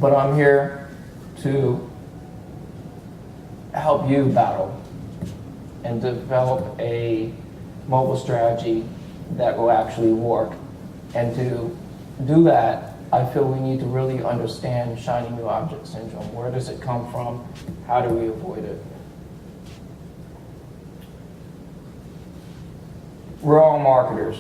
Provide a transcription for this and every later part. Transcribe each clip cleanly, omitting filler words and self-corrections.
but I'm here to help you battle and develop a mobile strategy that will actually work. And to do that, I feel we need to really understand shiny new object syndrome. Where does it come from? How do we avoid it? We're all marketers.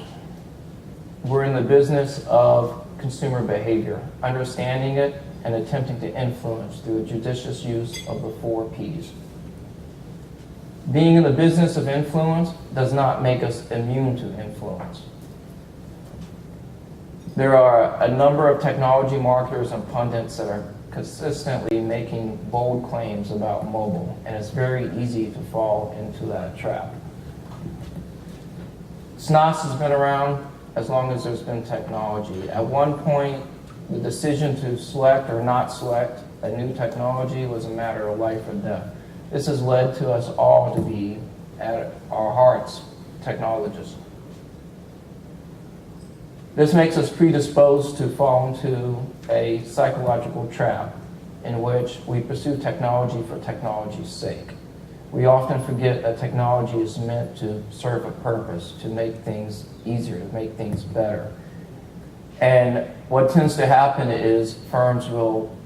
We're in the business of consumer behavior, understanding it and attempting to influence through a judicious use of the 4 Ps. Being in the business of influence does not make us immune to influence. There are a number of technology marketers and pundits that are consistently making bold claims about mobile, and it's very easy to fall into that trap. SNOS has been around as long as there's been technology. At one point, the decision to select or not select a new technology was a matter of life or death. This has led to us all to be, at our hearts, technologists. This makes us predisposed to fall into a psychological trap in which we pursue technology for technology's sake. We often forget that technology is meant to serve a purpose, to make things easier, to make things better. And what tends to happen is firms will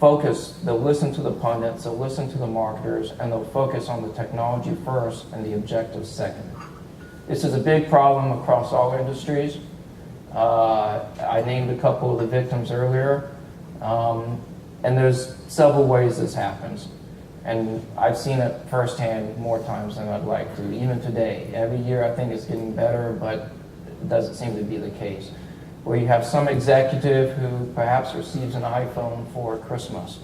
focus, they'll listen to the pundits, they'll listen to the marketers, and they'll focus on the technology first and the objectives second. This is a big problem across all industries. I named a couple of the victims earlier, and there's several ways this happens. And I've seen it firsthand more times than I'd like to, even today. Every year I think it's getting better, but it doesn't seem to be the case. Where you have some executive who perhaps receives an iPhone for Christmas,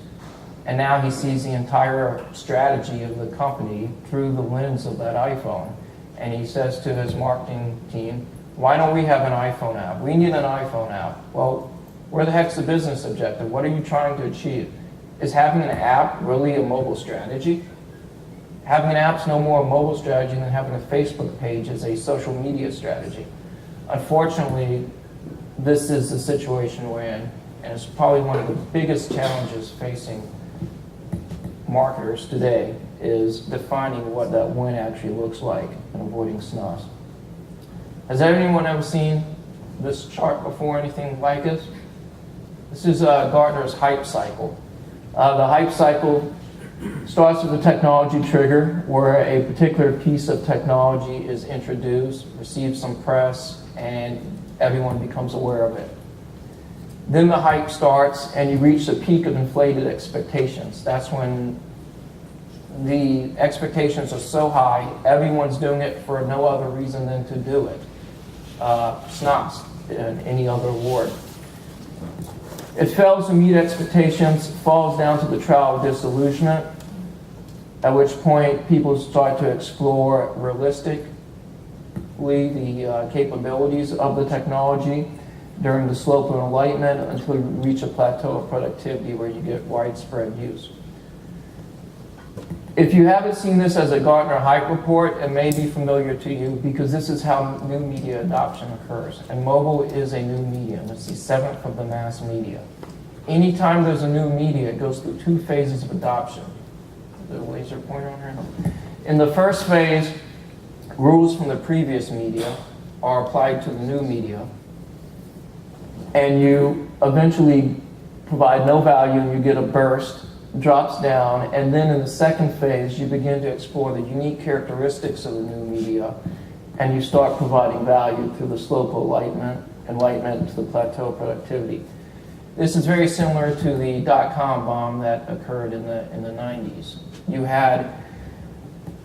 and now he sees the entire strategy of the company through the lens of that iPhone. And he says to his marketing team, why don't we have an iPhone app? We need an iPhone app. Well, where the heck's the business objective? What are you trying to achieve? Is having an app really a mobile strategy? Having an app's no more a mobile strategy than having a Facebook page as a social media strategy. Unfortunately, this is the situation we're in, and it's probably one of the biggest challenges facing marketers today is defining what that win actually looks like and avoiding SNOS. Has anyone ever seen this chart before, anything like it? This is Gartner's hype cycle. The hype cycle starts with a technology trigger where a particular piece of technology is introduced, receives some press, and everyone becomes aware of it. Then the hype starts and you reach the peak of inflated expectations. That's when the expectations are so high, everyone's doing it for no other reason than to do it. SNOS and any other word. It fails to meet expectations, falls down to the trial of disillusionment, at which point people start to explore realistically the capabilities of the technology during the slope of enlightenment until you reach a plateau of productivity where you get widespread use. If you haven't seen this as a Gartner hype report, it may be familiar to you because this is how new media adoption occurs. And mobile is a new medium. It's the 7th of the mass media. Anytime there's a new media, it goes through 2 phases of adoption. The laser pointer on here? In the first phase, rules from the previous media are applied to the new media. And you eventually provide no value and you get a burst, drops down, and then in the second phase you begin to explore the unique characteristics of the new media and you start providing value through the slope of enlightenment to the plateau of productivity. This is very similar to the dot-com bomb that occurred in the 90s. You had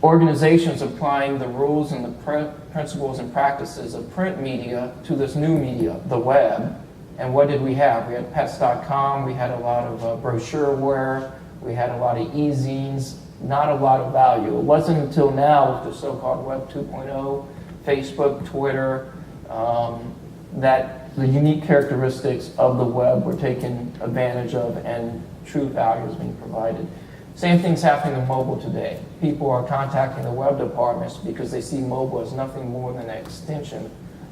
organizations applying the rules and the principles and practices of print media to this new media, the web. And what did we have? We had pets.com, we had a lot of brochureware, we had a lot of e-zines, not a lot of value. It wasn't until now with the so-called Web 2.0, Facebook, Twitter, that the unique characteristics of the web were taken advantage of and true value is being provided. Same thing's happening in mobile today. People are contacting the web departments because they see mobile as nothing more than an extension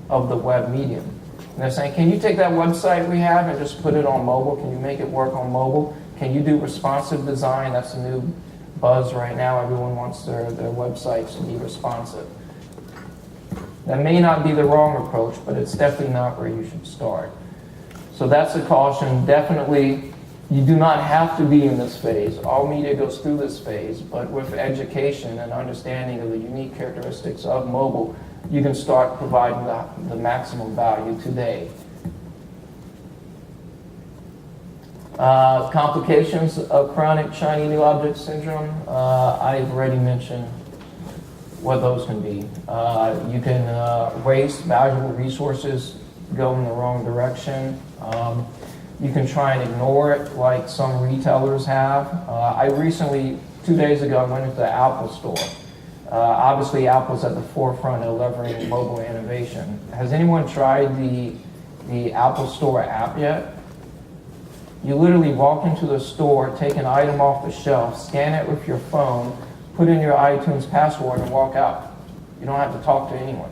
of the web medium. And they're saying, can you take that website we have and just put it on mobile? Can you make it work on mobile? Can you do responsive design? That's a new buzz right now. Everyone wants their websites to be responsive. That may not be the wrong approach, but it's definitely not where you should start. So that's a caution. Definitely, you do not have to be in this phase. All media goes through this phase, but with education and understanding of the unique characteristics of mobile, you can start providing the maximum value today. Complications of chronic shiny new object syndrome, I've already mentioned what those can be. You can waste valuable resources, go in the wrong direction. You can try and ignore it like some retailers have. I recently, 2 days ago, I went into the Apple store. Obviously, Apple's at the forefront of delivering mobile innovation. Has anyone tried the Apple Store app yet? You literally walk into the store, take an item off the shelf, scan it with your phone, put in your iTunes password, and walk out. You don't have to talk to anyone.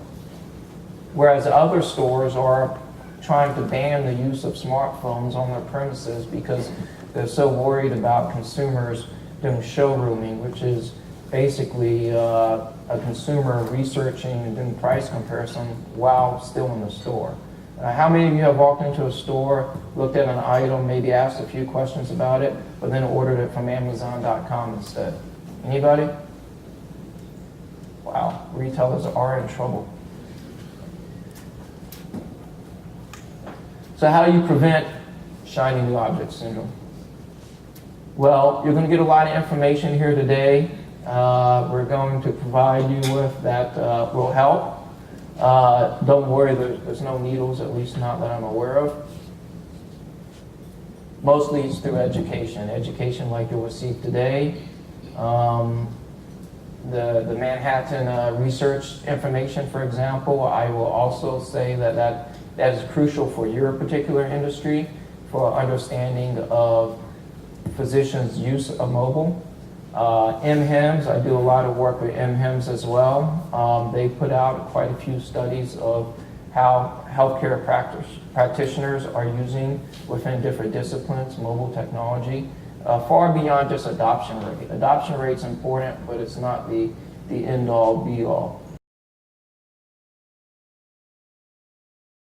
Whereas other stores are trying to ban the use of smartphones on their premises because they're so worried about consumers doing showrooming, which is basically a consumer researching and doing price comparison while still in the store. How many of you have walked into a store, looked at an item, maybe asked a few questions about it, but then ordered it from Amazon.com instead? Anybody? Wow, retailers are in trouble. So how do you prevent shiny new object syndrome? Well, you're going to get a lot of information here today. We're going to provide you with that will help. Don't worry, there's no needles, at least not that I'm aware of. Mostly it's through education. Education like you'll receive today. The Manhattan research information, for example, I will also say that is crucial for your particular industry, for understanding of physicians' use of mobile. MHIMSS, I do a lot of work with MHIMSS as well. They put out quite a few studies of how healthcare practitioners are using within different disciplines mobile technology, far beyond just adoption rate. Adoption rate's important, but it's not the end-all, be-all.